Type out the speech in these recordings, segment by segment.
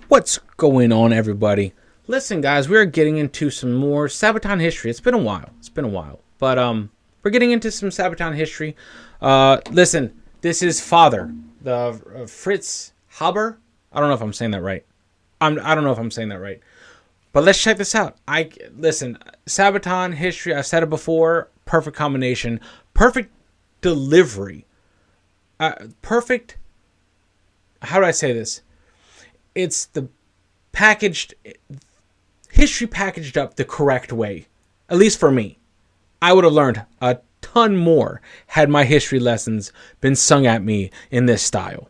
What's going on, everybody? Listen, guys, we're getting into some more Sabaton history. It's been a while. But we're getting into some Sabaton history. Listen, this is Father, the Fritz Haber. I don't know if I'm saying that right. I don't know if I'm saying that right. But let's check this out. Listen, Sabaton history, I've said it before, perfect combination, perfect delivery. Perfect, how do I say this? It's the history packaged up the correct way. At least for me. I would have learned a ton more had my history lessons been sung at me in this style.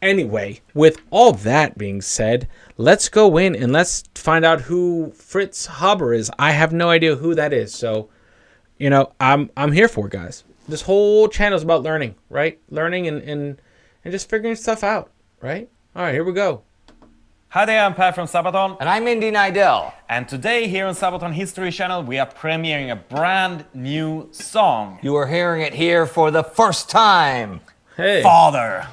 Anyway, with all that being said, let's go in and let's find out who Fritz Haber is. I have no idea who that is. So, I'm here for it, guys. This whole channel is about learning, right? Learning and just figuring stuff out, right? All right, here we go. Hi there, I'm Pat from Sabaton. And I'm Indy Nidell. And today here on Sabaton History Channel, we are premiering a brand new song. You are hearing it here for the first time. Hey. Father.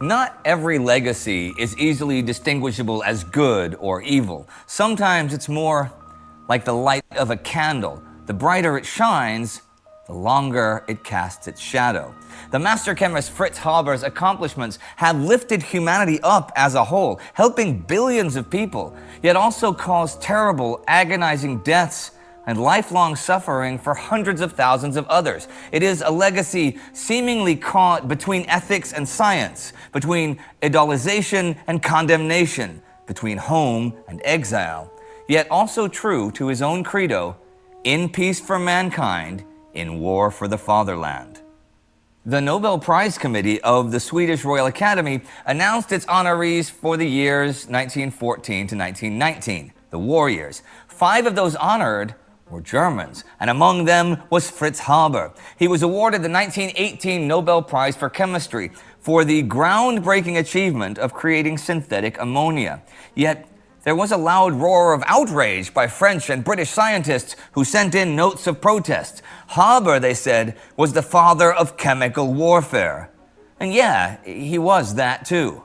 Not every legacy is easily distinguishable as good or evil. Sometimes it's more like the light of a candle. The brighter it shines, the longer it casts its shadow. The master chemist Fritz Haber's accomplishments have lifted humanity up as a whole, helping billions of people, yet also caused terrible, agonizing deaths and lifelong suffering for hundreds of thousands of others. It is a legacy seemingly caught between ethics and science, between idolization and condemnation, between home and exile, yet also true to his own credo, in peace for mankind, in war for the fatherland. The Nobel Prize Committee of the Swedish Royal Academy announced its honorees for the years 1914 to 1919, the war years. 5 of those honored were Germans, and among them was Fritz Haber. He was awarded the 1918 Nobel Prize for Chemistry for the groundbreaking achievement of creating synthetic ammonia. Yet, there was a loud roar of outrage by French and British scientists who sent in notes of protest. Haber, they said, was the father of chemical warfare. And yeah, he was that too.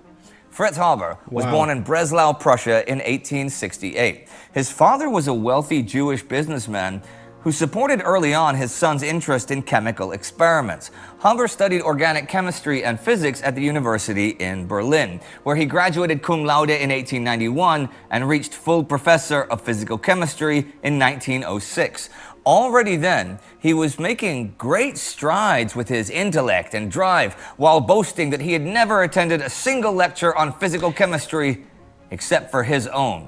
Fritz Haber was born in Breslau, Prussia in 1868. His father was a wealthy Jewish businessman who supported early on his son's interest in chemical experiments. Haber studied organic chemistry and physics at the university in Berlin, where he graduated cum laude in 1891 and reached full professor of physical chemistry in 1906. Already then, he was making great strides with his intellect and drive, while boasting that he had never attended a single lecture on physical chemistry except for his own.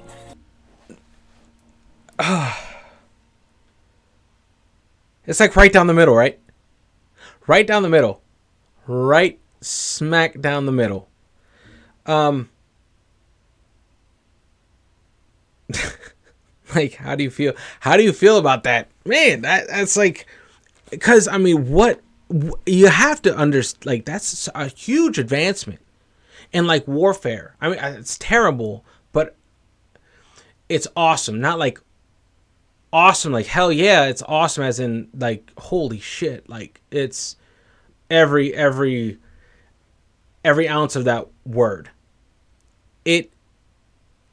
It's like right down the middle, right? Right down the middle. Right smack down the middle. Like, how do you feel? How do you feel about that? Man, that's like, because, I mean, what you have to understand, like, that's a huge advancement in, like, warfare. I mean, it's terrible, but it's awesome. Not like awesome, like, hell yeah, it's awesome as in, like, holy shit. Like, it's every ounce of that word. It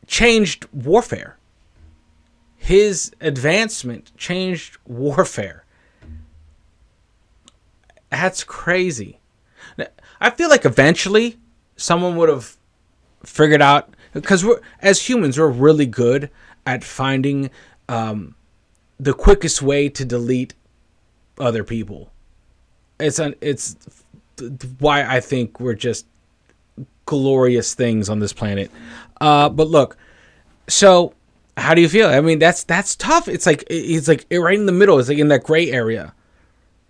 changed warfare. His advancement changed warfare. That's crazy. I feel like eventually someone would have figured out, because as humans, we're really good at finding the quickest way to delete other people. It's why I think we're just glorious things on this planet. But look, so how do you feel? I mean, that's tough. It's like right in the middle. It's like in that gray area,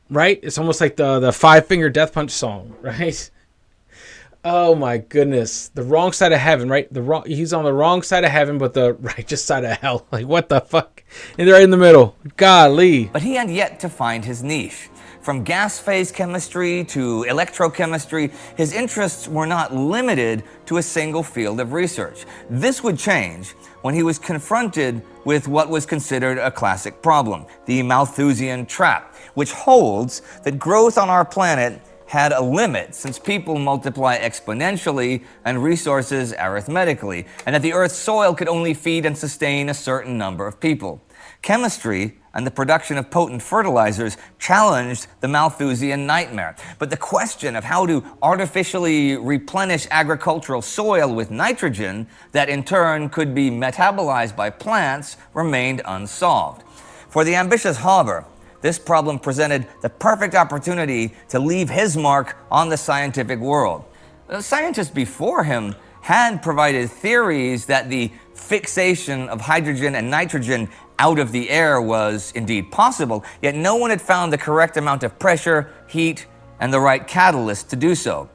right? It's almost like the 5-Finger Death Punch song, right? Oh my goodness, the wrong side of heaven, right? He's on the wrong side of heaven, but the righteous side of hell. Like, what the fuck? And they're right in the middle. Golly. But he had yet to find his niche. From gas phase chemistry to electrochemistry, his interests were not limited to a single field of research. This would change when he was confronted with what was considered a classic problem, the Malthusian trap, which holds that growth on our planet had a limit since people multiply exponentially and resources arithmetically, and that the Earth's soil could only feed and sustain a certain number of people. Chemistry and the production of potent fertilizers challenged the Malthusian nightmare. But the question of how to artificially replenish agricultural soil with nitrogen that in turn could be metabolized by plants remained unsolved. For the ambitious Haber, this problem presented the perfect opportunity to leave his mark on the scientific world. The scientists before him had provided theories that the fixation of hydrogen and nitrogen out of the air was indeed possible, yet no one had found the correct amount of pressure, heat, and the right catalyst to do so.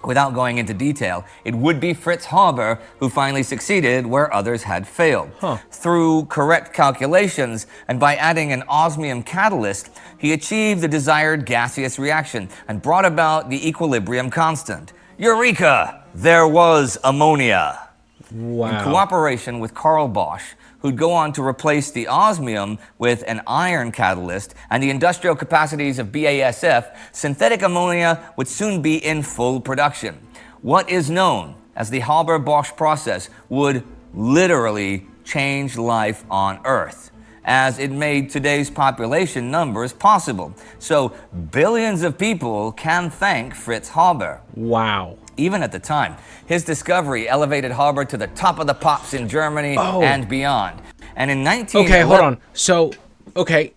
Without going into detail, it would be Fritz Haber who finally succeeded where others had failed. Through correct calculations and by adding an osmium catalyst, he achieved the desired gaseous reaction and brought about the equilibrium constant. Eureka! There was ammonia. Wow. In cooperation with Haber-Bosch, who'd go on to replace the osmium with an iron catalyst and the industrial capacities of BASF, synthetic ammonia would soon be in full production. What is known as the Haber-Bosch process would literally change life on Earth, as it made today's population numbers possible. So billions of people can thank Fritz Haber. Wow. Even at the time, his discovery elevated Haber to the top of the pops in Germany and beyond. And in 1911... Okay, hold on. So, okay,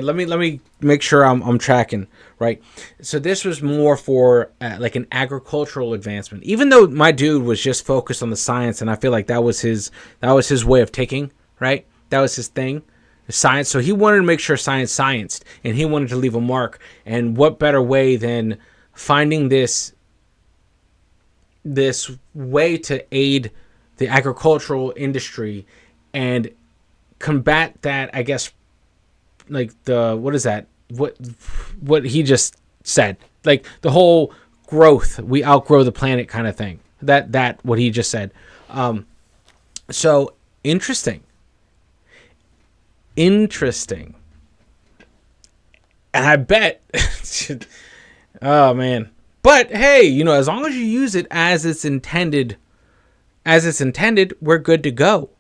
let me make sure I'm tracking, right? So this was more for like an agricultural advancement. Even though my dude was just focused on the science, and I feel like that was his way of taking, right? That was his thing, science. So he wanted to make sure science scienced, and he wanted to leave a mark. And what better way than finding this way to aid the agricultural industry and combat that, I guess, like what he just said, like the whole growth, we outgrow the planet kind of thing, that what he just said. So interesting, and I bet oh man. But hey, as long as you use it as it's intended, we're good to go.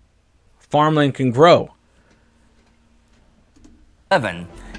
Farmland can grow.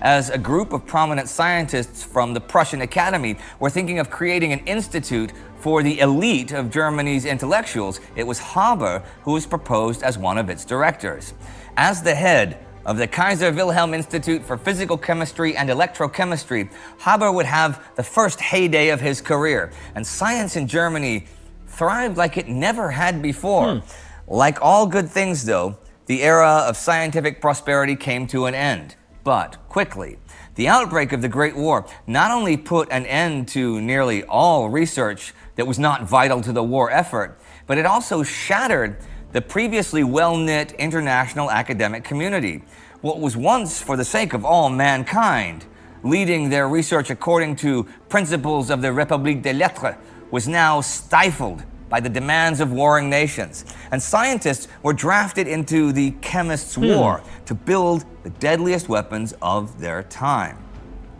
As a group of prominent scientists from the Prussian Academy were thinking of creating an institute for the elite of Germany's intellectuals, it was Haber who was proposed as one of its directors. As the head of the Kaiser Wilhelm Institute for Physical Chemistry and Electrochemistry, Haber would have the first heyday of his career, and science in Germany thrived like it never had before. Like all good things, though, the era of scientific prosperity came to an end, but quickly. The outbreak of the Great War not only put an end to nearly all research that was not vital to the war effort, but it also shattered the previously well-knit international academic community. What was once for the sake of all mankind, leading their research according to principles of the République des Lettres, was now stifled by the demands of warring nations. And scientists were drafted into the chemists' war to build the deadliest weapons of their time.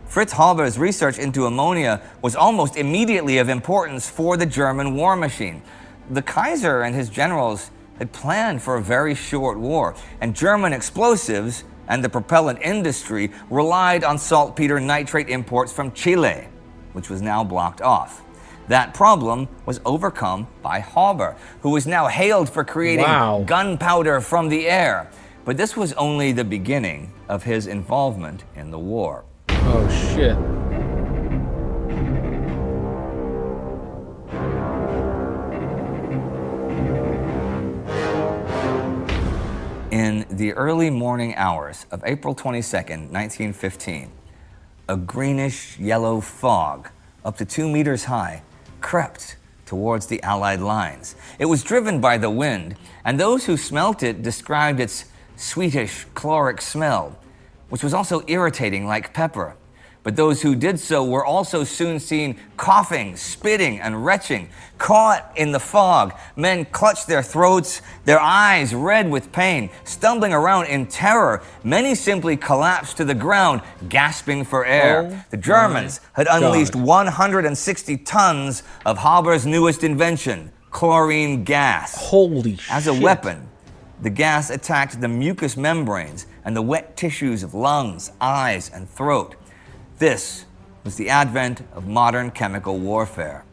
Fritz Haber's research into ammonia was almost immediately of importance for the German war machine. The Kaiser and his generals had planned for a very short war, and German explosives and the propellant industry relied on saltpeter nitrate imports from Chile, which was now blocked off. That problem was overcome by Haber, who was now hailed for creating gunpowder from the air. But this was only the beginning of his involvement in the war. Oh, shit. In the early morning hours of April 22nd, 1915, a greenish-yellow fog, up to 2 meters high, crept towards the Allied lines. It was driven by the wind, and those who smelt it described its sweetish, chloric smell, which was also irritating like pepper. But those who did so were also soon seen coughing, spitting, and retching. Caught in the fog, men clutched their throats, their eyes red with pain, stumbling around in terror. Many simply collapsed to the ground, gasping for air. Oh the Germans had unleashed God. 160 tons of Haber's newest invention, chlorine gas. Holy shit. As a weapon, the gas attacked the mucous membranes and the wet tissues of lungs, eyes, and throat. This was the advent of modern chemical warfare.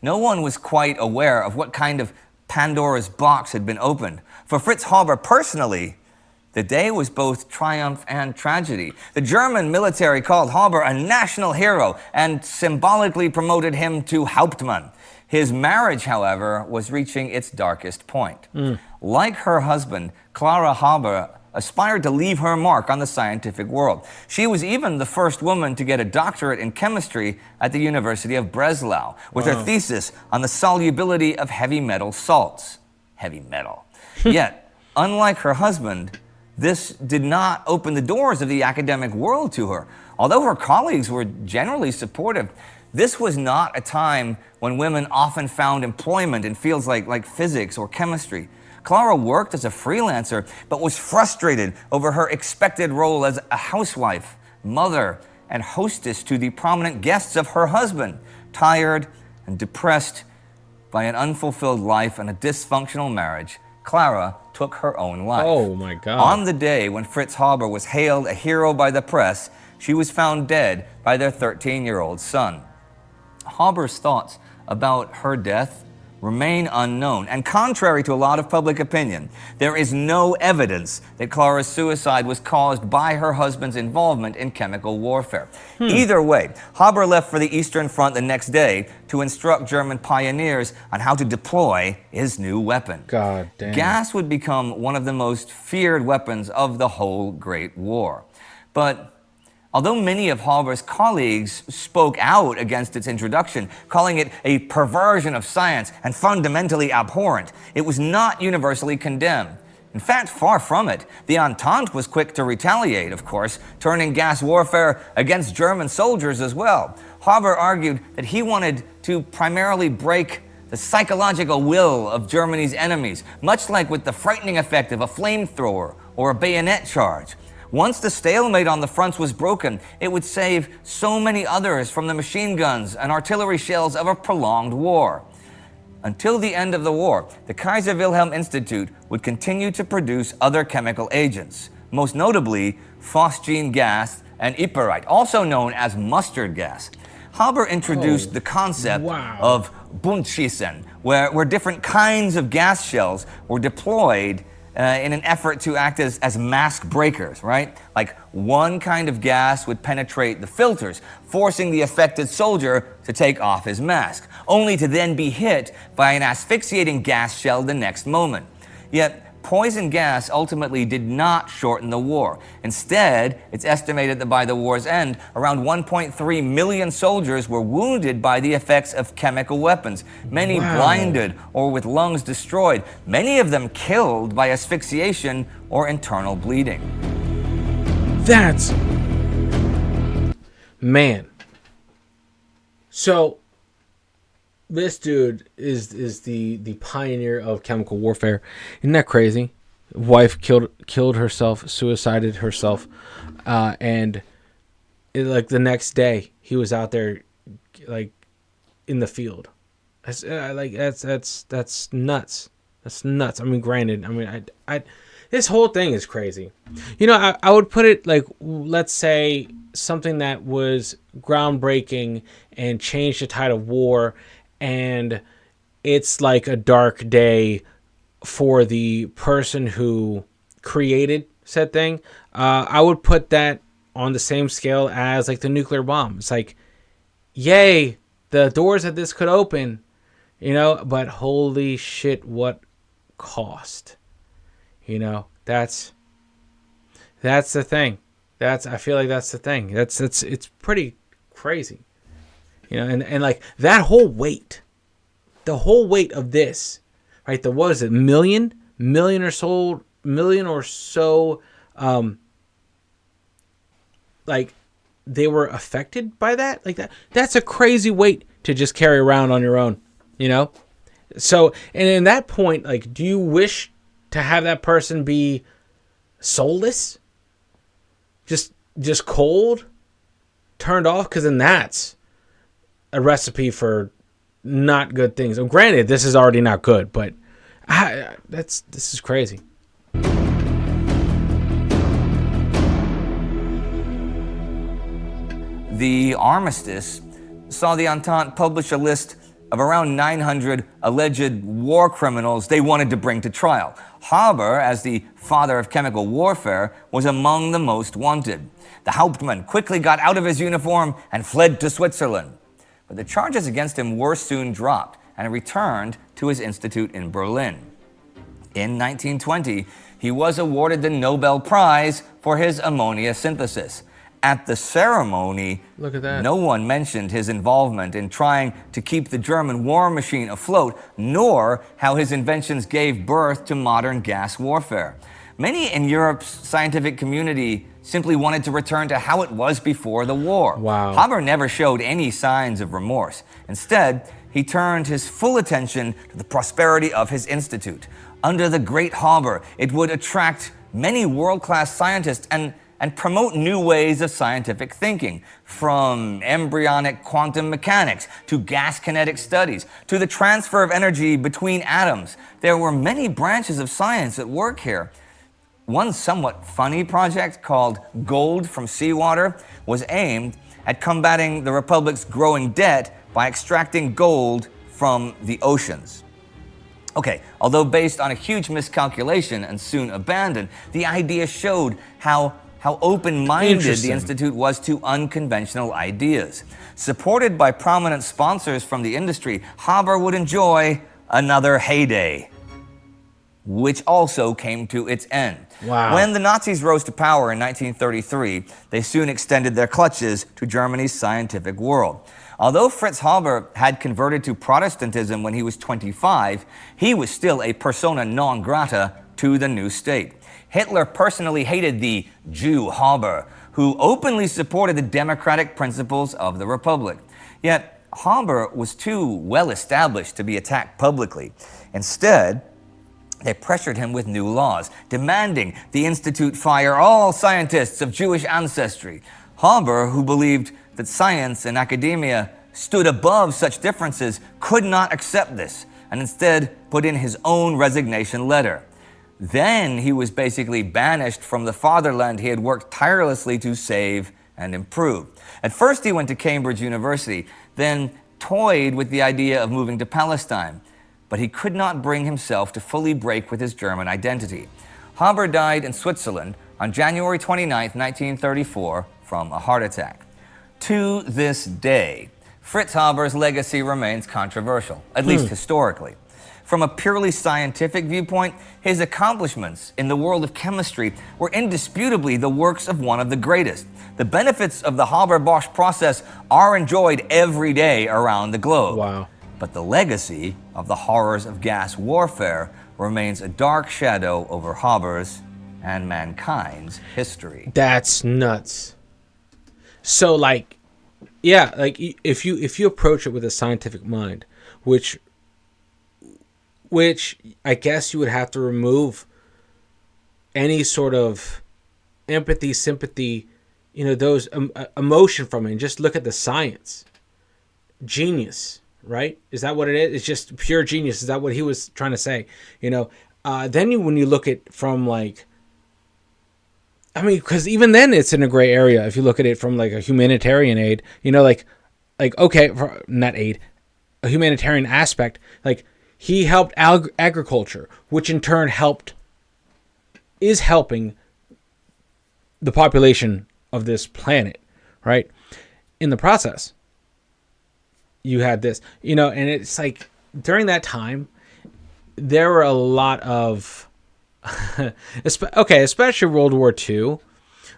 No one was quite aware of what kind of Pandora's box had been opened. For Fritz Haber personally, the day was both triumph and tragedy. The German military called Haber a national hero and symbolically promoted him to Hauptmann. His marriage, however, was reaching its darkest point. Like her husband, Clara Haber aspired to leave her mark on the scientific world. She was even the first woman to get a doctorate in chemistry at the University of Breslau, with her thesis on the solubility of heavy metal salts. Heavy metal. Yet, unlike her husband, this did not open the doors of the academic world to her. Although her colleagues were generally supportive, this was not a time when women often found employment in fields like physics or chemistry. Clara worked as a freelancer, but was frustrated over her expected role as a housewife, mother, and hostess to the prominent guests of her husband. Tired and depressed by an unfulfilled life and a dysfunctional marriage, Clara took her own life. Oh my God. On the day when Fritz Haber was hailed a hero by the press, she was found dead by their 13-year-old son. Haber's thoughts about her death remain unknown, and contrary to a lot of public opinion, there is no evidence that Clara's suicide was caused by her husband's involvement in chemical warfare. Either way, Haber left for the Eastern Front the next day to instruct German pioneers on how to deploy his new weapon. God damn. Gas would become one of the most feared weapons of the whole Great War. But although many of Haber's colleagues spoke out against its introduction, calling it a perversion of science and fundamentally abhorrent, it was not universally condemned. In fact, far from it. The Entente was quick to retaliate, of course, turning gas warfare against German soldiers as well. Haber argued that he wanted to primarily break the psychological will of Germany's enemies, much like with the frightening effect of a flamethrower or a bayonet charge. Once the stalemate on the fronts was broken, it would save so many others from the machine guns and artillery shells of a prolonged war. Until the end of the war, the Kaiser Wilhelm Institute would continue to produce other chemical agents, most notably phosgene gas and ypirite, also known as mustard gas. Haber introduced the concept of Buntschießen, where different kinds of gas shells were deployed in an effort to act as mask breakers, right? Like one kind of gas would penetrate the filters, forcing the affected soldier to take off his mask, only to then be hit by an asphyxiating gas shell the next moment. Yet, poison gas ultimately did not shorten the war. Instead, it's estimated that by the war's end, around 1.3 million soldiers were wounded by the effects of chemical weapons, many blinded or with lungs destroyed, many of them killed by asphyxiation or internal bleeding. That's... Man. So, this dude is the pioneer of chemical warfare. Isn't that crazy? Wife killed herself, suicided herself, and the next day he was out there, like, in the field. That's nuts. That's nuts. I mean, granted, I this whole thing is crazy. You know, I would put it like, let's say something that was groundbreaking and changed the tide of war. And it's like a dark day for the person who created said thing. I would put that on the same scale as like the nuclear bomb. It's like, yay, the doors that this could open, you know, but holy shit, what cost? You know, that's the thing. I feel like that's the thing. It's pretty crazy. You know, and like that whole weight, the whole weight of this, right? The what is it, million or so, like they were affected by that. Like that's a crazy weight to just carry around on your own, you know? So, and in that point, like, do you wish to have that person be soulless? Just cold? Turned off? Because then that's a recipe for not good things. And granted, this is already not good, but this is crazy. The armistice saw the Entente publish a list of around 900 alleged war criminals they wanted to bring to trial. Haber, as the father of chemical warfare, was among the most wanted. The Hauptmann quickly got out of his uniform and fled to Switzerland. But the charges against him were soon dropped, and he returned to his institute in Berlin. In 1920, he was awarded the Nobel Prize for his ammonia synthesis. At the ceremony, look at that. No one mentioned his involvement in trying to keep the German war machine afloat, nor how his inventions gave birth to modern gas warfare. Many in Europe's scientific community simply wanted to return to how it was before the war. Wow. Haber never showed any signs of remorse. Instead, he turned his full attention to the prosperity of his institute. Under the great Haber, it would attract many world-class scientists and promote new ways of scientific thinking, from embryonic quantum mechanics to gas kinetic studies to the transfer of energy between atoms. There were many branches of science at work here. One somewhat funny project called Gold from Seawater was aimed at combating the Republic's growing debt by extracting gold from the oceans. Okay, although based on a huge miscalculation and soon abandoned, the idea showed how open-minded the Institute was to unconventional ideas. Supported by prominent sponsors from the industry, Haber would enjoy another heyday, which also came to its end. Wow. When the Nazis rose to power in 1933, they soon extended their clutches to Germany's scientific world. Although Fritz Haber had converted to Protestantism when he was 25, he was still a persona non grata to the new state. Hitler personally hated the Jew Haber, who openly supported the democratic principles of the Republic. Yet, Haber was too well established to be attacked publicly. Instead, they pressured him with new laws, demanding the Institute fire all scientists of Jewish ancestry. Haber, who believed that science and academia stood above such differences, could not accept this, and instead put in his own resignation letter. Then he was basically banished from the fatherland he had worked tirelessly to save and improve. At first he went to Cambridge University, then toyed with the idea of moving to Palestine, but he could not bring himself to fully break with his German identity. Haber died in Switzerland on January 29, 1934, from a heart attack. To this day, Fritz Haber's legacy remains controversial, at least historically. From a purely scientific viewpoint, his accomplishments in the world of chemistry were indisputably the works of one of the greatest. The benefits of the Haber-Bosch process are enjoyed every day around the globe. Wow. But the legacy of the horrors of gas warfare remains a dark shadow over Haber's and mankind's history. That's nuts. So, like, yeah, like if you approach it with a scientific mind, which I guess you would have to remove any sort of empathy, sympathy, those emotion from it, and just look at the science. Genius, right? Is that what it is? It's just pure genius. Is that what he was trying to say? Then when you look at from because even then it's in a gray area. If you look at it from like a humanitarian aid, okay, not aid, a humanitarian aspect, like he helped agriculture, which in turn is helping the population of this planet, right? In the process, you had this, and it's like during that time, there were a lot of, especially World War II,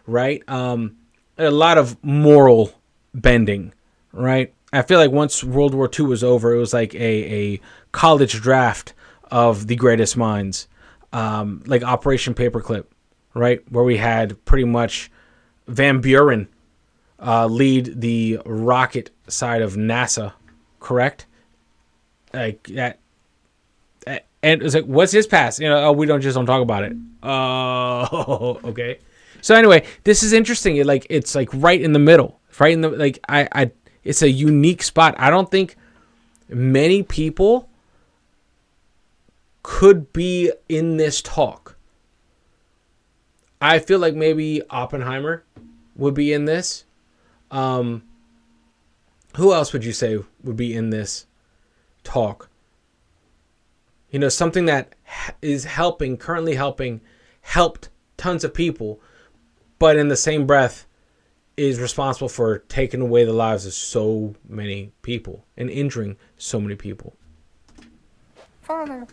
right? A lot of moral bending, right? I feel like once World War II was over, it was like a college draft of the greatest minds, like Operation Paperclip, right? Where we had pretty much Van Buren lead the rocket side of NASA, correct? Like that. And it's like, what's his past? We don't talk about it. Oh, okay. So anyway, this is interesting. It's like right in the middle, right in the it's a unique spot. I don't think many people could be in this talk. I feel like maybe Oppenheimer would be in this. Who else would you say would be in this talk? Something that is currently helped tons of people, but in the same breath is responsible for taking away the lives of so many people and injuring so many people. Father.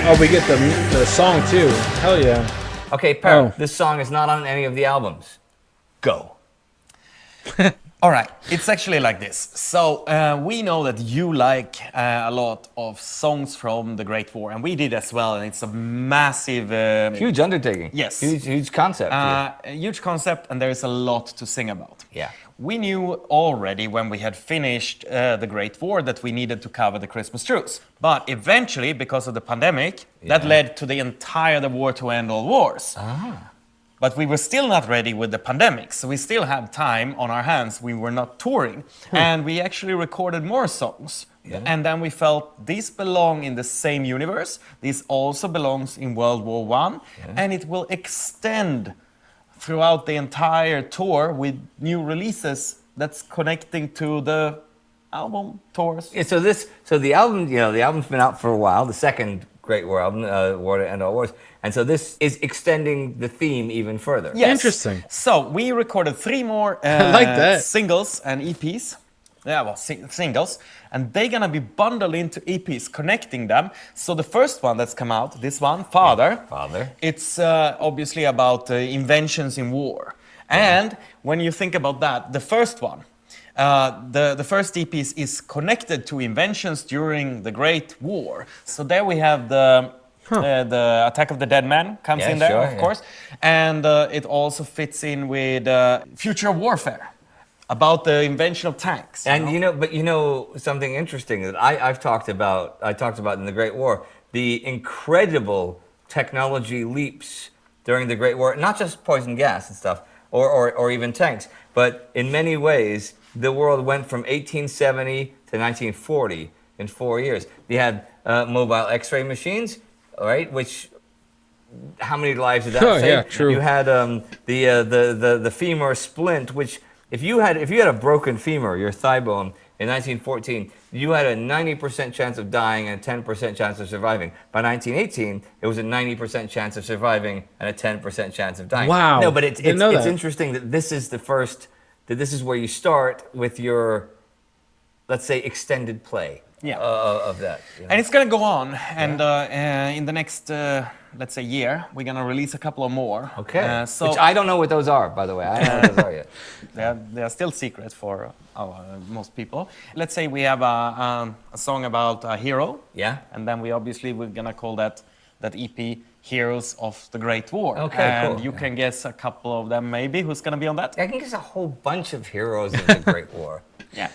Oh, we get the song too. Hell yeah. Okay, Per, This song is not on any of the albums. Go. All right, it's actually like this. So we know that you like a lot of songs from the Great War, and we did as well. And it's a massive, huge undertaking. Yes, huge concept. A huge concept, and there is a lot to sing about. Yeah. We knew already when we had finished the Great War that we needed to cover the Christmas truce. But eventually, because of the pandemic, that led to the entire war to end all wars. Ah. But we were still not ready with the pandemic, so we still had time on our hands. We were not touring. And we actually recorded more songs. Yeah. And then we felt these belong in the same universe. This also belongs in World War I. Yeah. And it will extend throughout the entire tour with new releases that's connecting to the album tours. Yeah, so the album, the album's been out for a while, the second Great War album, War to End All Wars. And so this is extending the theme even further. Yes. Interesting. So we recorded 3 more I like that. singles and EPs. Yeah, well, singles. And they're going to be bundled into EPs, connecting them. So the first one that's come out, this one, Father. Father. It's obviously about inventions in war. And when you think about that, the first one, the first EP is connected to inventions during the Great War. So there we have the Attack of the Dead Man comes in there, of course. And it also fits in with future warfare. About the invention of tanks. And something interesting that I've talked about in the Great War, the incredible technology leaps during the Great War, not just poison gas and stuff, or even tanks, but in many ways, the world went from 1870 to 1940 in 4 years. You had mobile X-ray machines, right, which how many lives did that save? Yeah, true. You had the femur splint, which if you had a broken femur, your thigh bone, in 1914, you had a 90% chance of dying and a 10% chance of surviving. By 1918, it was a 90% chance of surviving and a 10% chance of dying. Wow. No, but it's interesting that this is this is where you start with your, let's say, extended play of that. And it's going to go on. And in the next, let's say, year, we're going to release a couple of more. Okay. Which I don't know what those are, by the way. I don't know what those are yet. They are still secret for most people. Let's say we have a song about a hero. Yeah. And then we're going to call that EP Heroes of the Great War. Okay, and cool. you can guess a couple of them maybe who's going to be on that. I can guess a whole bunch of heroes of the Great War. Yeah.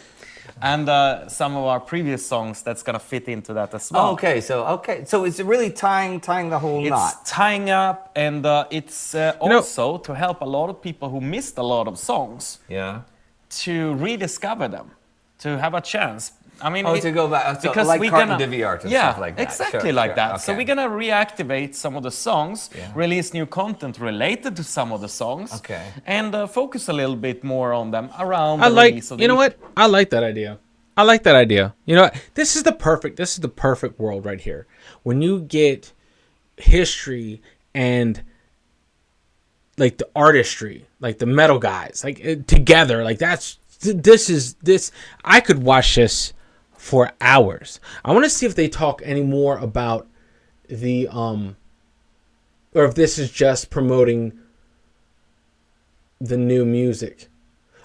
And some of our previous songs that's going to fit into that as well. Oh, okay, so it's really tying the whole knot. It's tying up, and it's also to help a lot of people who missed a lot of songs. Yeah. To rediscover them, to have a chance. I mean, to go back, because like we're Carton DeViart and stuff like that. Exactly like that. Okay. So we're gonna reactivate some of the songs, release new content related to some of the songs, and focus a little bit more on them around the release of the what? I like that idea. I like that idea. You know, this is the perfect world right here. When you get history and like the artistry, like the metal guys, like together, like this. I could watch this for hours. I want to see if they talk any more about the or if this is just promoting the new music.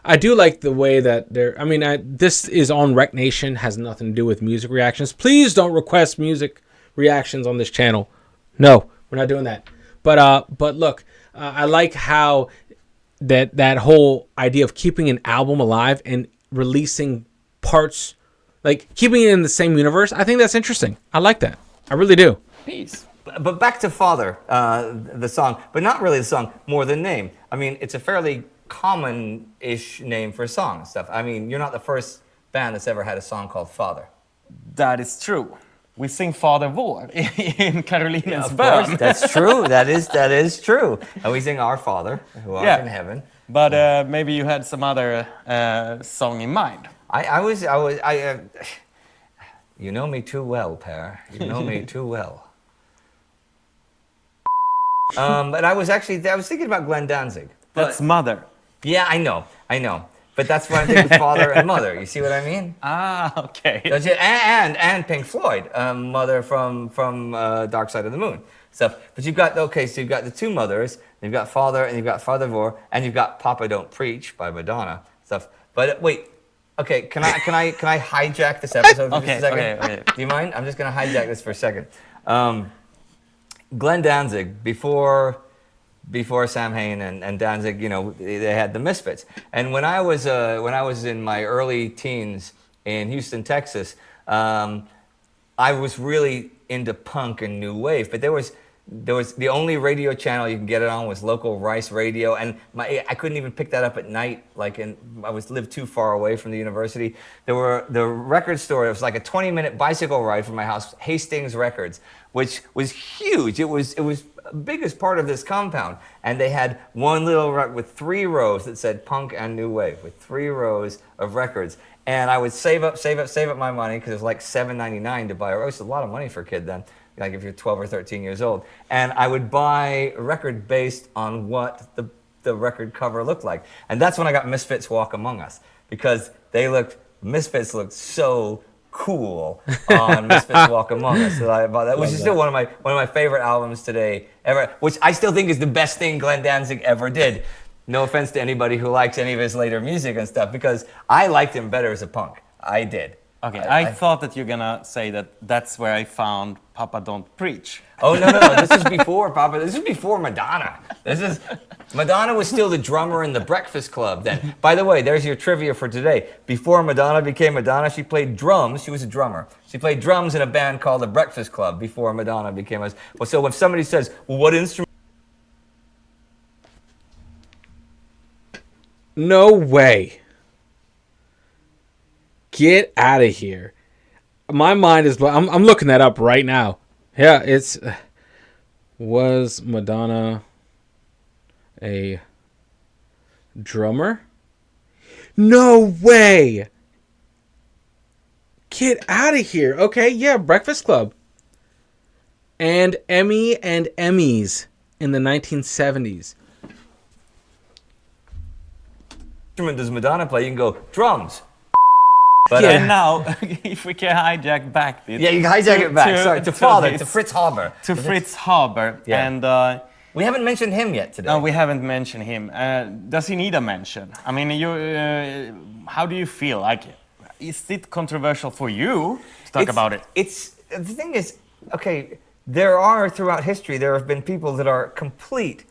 I do like the way that this is on Rec Nation, has nothing to do with music reactions. Please don't request music reactions on this channel. No, we're not doing that. But look, I like how that whole idea of keeping an album alive and releasing parts, like keeping it in the same universe. I think that's interesting. I like that. I really do. Peace. But back to Father, the song, but not really the song, more the name. I mean, it's a fairly common-ish name for a song and stuff. I mean, you're not the first band that's ever had a song called Father. That is true. We sing Father Vår in Carolina's Of bön. course, that's true. That is true. And we sing Our Father, who art in heaven. But maybe you had some other song in mind. You know me too well, Per. You know me too well. But I was thinking about Glenn Danzig. That's Mother. Yeah, I know. But that's why I'm thinking Father and Mother. You see what I mean? Ah, okay. Don't you? And Pink Floyd, Mother from Dark Side of the Moon stuff. But you've got so you've got the two mothers. You've got Father and you've got Father Vår, and you've got Papa Don't Preach by Madonna stuff. But wait, okay, can I hijack this episode for just a second? Okay. Do you mind? I'm just gonna hijack this for a second. Glenn Danzig, before Sam Hain and Danzig, they had the Misfits. And when I was in my early teens in Houston, Texas, I was really into punk and new wave. But there was the only radio channel you can get it on was local Rice Radio, and I couldn't even pick that up at night. Lived too far away from the university. There were the record store. It was like a 20-minute bicycle ride from my house, Hastings Records, which was huge. It was biggest part of this compound, and they had one little rack with 3 rows that said punk and new wave, with 3 rows of records. And I would save up my money, because it was like $7.99 to buy a record. It was a lot of money for a kid then, like if you're 12 or 13 years old. And I would buy a record based on what the record cover looked like. And that's when I got Misfits Walk Among Us, because Misfits looked so cool on Misfits Walk Among Us. So I bought that, which is still one of my favorite albums today ever, which I still think is the best thing Glenn Danzig ever did. No offense to anybody who likes any of his later music and stuff, because I liked him better as a punk. I did. Okay, I thought that you're gonna say that's where I found Papa Don't Preach. Oh no! This is before Papa. This is before Madonna. Madonna was still the drummer in the Breakfast Club then. By the way, there's your trivia for today. Before Madonna became Madonna, she played drums. She was a drummer. She played drums in a band called the Breakfast Club before Madonna became a. Well, so when somebody says, "Well, what instrument?" No way. Get out of here. My mind is... I'm looking that up right now. Yeah, it's... Was Madonna a drummer? No way. Get out of here. Okay, yeah, Breakfast Club. And Emmy and Emmys in the 1970s. Instrument does Madonna play? You can go, drums. But now, if we can hijack back this. Yeah, you can hijack it back. To Fritz Haber. To Fritz Haber. Yeah. And we haven't mentioned him yet today. No, we haven't mentioned him. Does he need a mention? I mean, how do you feel? Like, is it controversial for you to talk about it? The thing is, okay, throughout history, there have been people that are complete,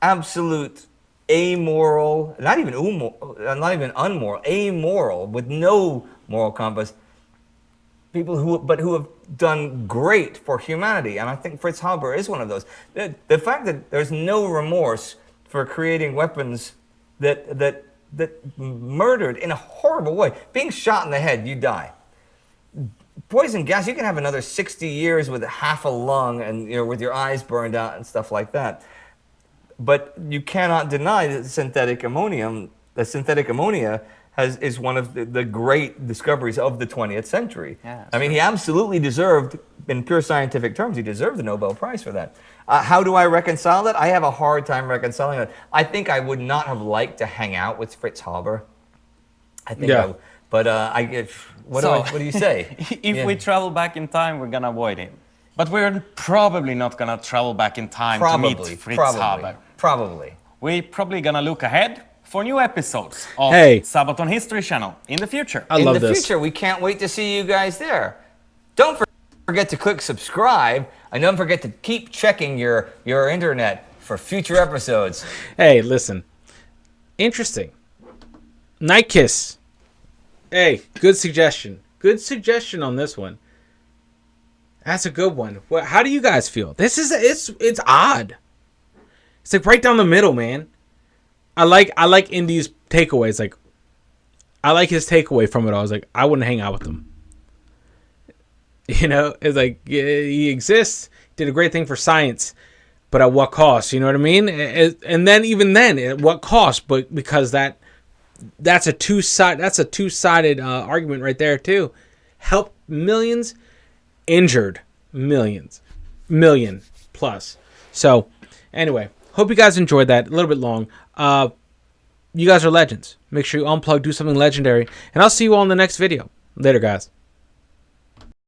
absolute, amoral, not even unmoral, amoral, with no moral compass. People who have done great for humanity, and I think Fritz Haber is one of those. The fact that there's no remorse for creating weapons that murdered in a horrible way. Being shot in the head, you die. Poison gas, you can have another 60 years with half a lung and with your eyes burned out and stuff like that. But you cannot deny that synthetic ammonia is one of the great discoveries of the 20th century. Yeah, I mean, he absolutely deserved, in pure scientific terms, he deserved the Nobel Prize for that. How do I reconcile that? I have a hard time reconciling it. I think I would not have liked to hang out with Fritz Haber. I think Yeah. But what do you say? If we travel back in time, we're gonna avoid him. But we're probably not gonna travel back in time to meet Fritz Haber. Probably. We're probably gonna look ahead for new episodes of Hey. Sabaton History Channel in the future. I love In the this. future, we can't wait to see you guys there. Don't forget to click subscribe, and don't forget to keep checking your internet for future episodes. Hey, listen. Interesting. Night Kiss. Hey, good suggestion. Good suggestion on this one. That's a good one. How do you guys feel? This is it's odd. It's like right down the middle, man. I like Indy's takeaways. Like, I like his takeaway from it all. I was like, I wouldn't hang out with him. You know, it's like, yeah, he exists, did a great thing for science, but at what cost? You know what I mean? And then even then, at what cost? But because that's a two-sided argument right there too. Helped millions, injured million plus. So anyway, hope you guys enjoyed that. A little bit long. You guys are legends. Make sure you unplug, do something legendary, and I'll see you all in the next video. Later, guys.